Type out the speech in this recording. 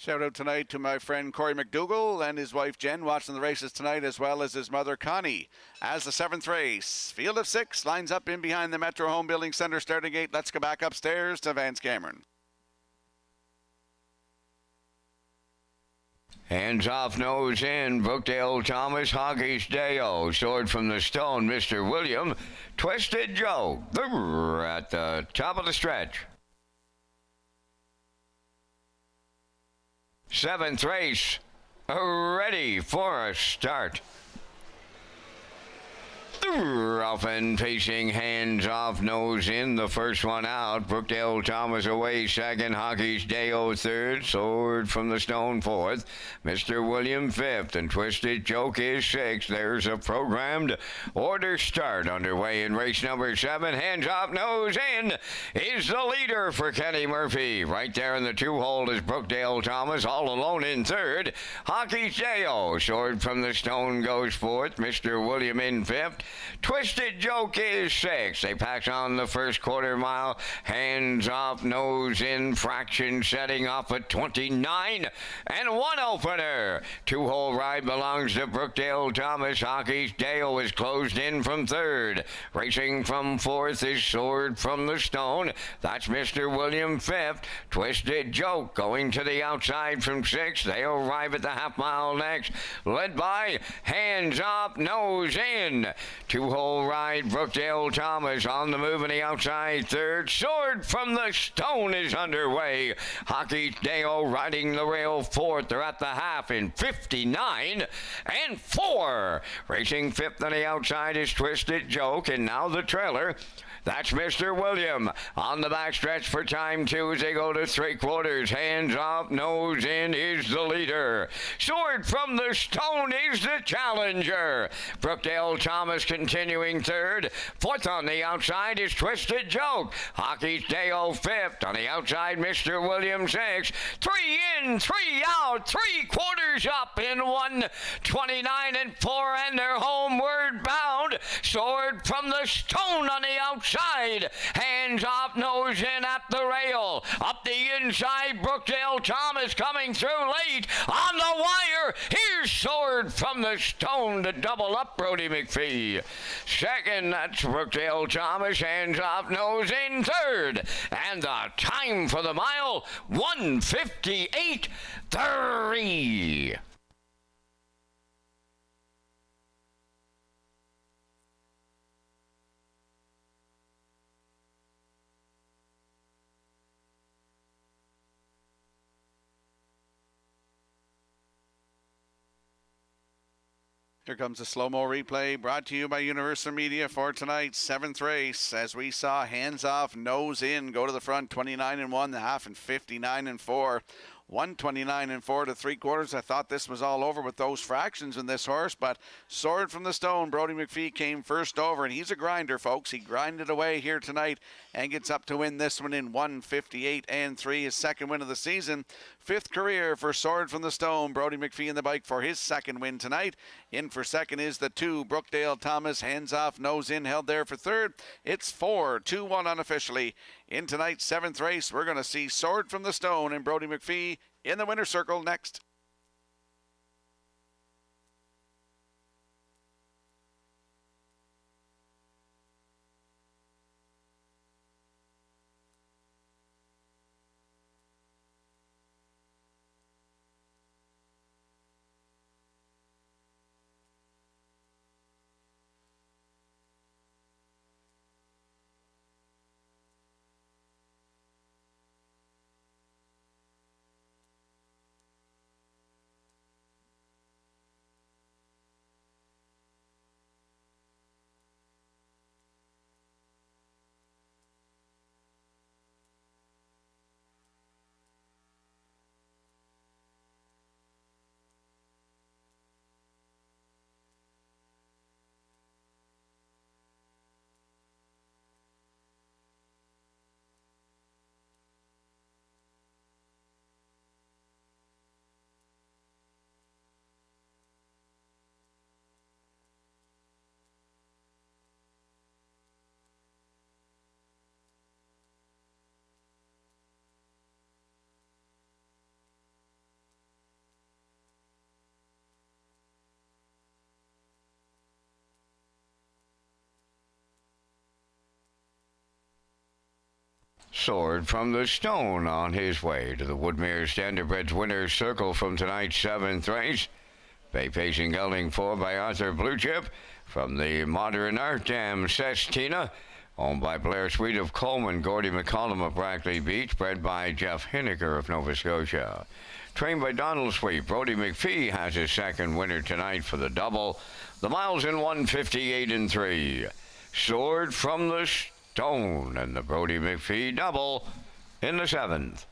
Shout out tonight to my friend Corey McDougall and his wife Jen watching the races tonight, as well as his mother Connie. As the seventh race, field of six lines up in behind the Metro Home Building Centre starting gate. Let's go back upstairs to Vance Cameron. Hands off, nose in. Brookdale Thomas, Hoggies Deo. Sword from the stone, Mr. William. Twisted Joe. At the top of the stretch. Seventh race. Ready for a start. Ruffin pacing, hands off, nose in, the first one out. Brookdale Thomas away second, Hockey's Deo third, Sword from the Stone fourth, Mr. William fifth, and Twisted Joke is sixth. There's a programmed order start underway in race number 7. Hands off, nose in is the leader for Kenny Murphy. Right there in the two-hole is Brookdale Thomas, all alone in third. Hockey's Deo, Sword from the Stone goes fourth, Mr. William in fifth. Twisted Joke is sixth. They pass on the first quarter mile. Hands off, nose in, fraction setting off at 29 and 1 opener. Two-hole ride belongs to Brookdale Thomas. Hockey's Deo is closed in from third. Racing from fourth is Sword from the Stone. That's Mr. William fifth. Twisted Joke going to the outside from sixth. They arrive at the half mile next. Led by Hands Off, Nose In. Two-hole ride, Brookdale Thomas on the move on the outside third. Sword from the Stone is underway. Hockey Deo riding the rail fourth. They're at the half in 59 and 4. Racing fifth on the outside is Twisted Joke, and now the trailer. That's Mr. William on the backstretch for time 2 as they go to 3/4. Hands off, nose in is the leader. Sword from the Stone is the challenger. Brookdale Thomas continuing third. Fourth on the outside is Twisted Joke. Hockey's Deo fifth. On the outside, Mr. William sixth. 3 in, 3 out, 3/4 up in 1:29 and 4, and they're homeward bound. Sword from the Stone on the outside. Hands off, nose in at the rail. Up the inside, Brookdale Thomas coming through late on the wire. Here's Sword from the Stone to double up Brody McPhee. Second, that's Brookdale Thomas. Hands off, nose in third. And the time for the mile, 1:58.3. Here comes a slow-mo replay brought to you by Universal Media for tonight's 7th race. As we saw Hands Off, Nose In go to the front, 29 and 1, the half, and 59 and 4. 129 and 4 to 3/4. I thought this was all over with those fractions in this horse, but Sword from the Stone, Brody McPhee came first over, and he's a grinder, folks. He grinded away here tonight and gets up to win this one in 1:58 and 3, his second win of the season. 5th career for Sword from the Stone. Brody McPhee in the bike for his second win tonight. In for second is the 2, Brookdale Thomas. Hands off, nose in, held there for third. It's 4-2-1 unofficially. In tonight's 7th race, we're going to see Sword from the Stone and Brody McPhee in the winner's circle next. Soared from the Stone on his way to the Woodmere Standardbred's winner's circle from tonight's 7th race. Bay pacing gelding 4 by Arthur Blue Chip from the Modern Art Dam Sestina, owned by Blair Sweet of Coleman, Gordy McCollum of Brackley Beach, bred by Jeff Hinniker of Nova Scotia. Trained by Donald Sweet, Brody McPhee has his second winner tonight for the double. The miles in 1:58 and 3. Soared from the Stone and the Brody McPhee double in the 7th.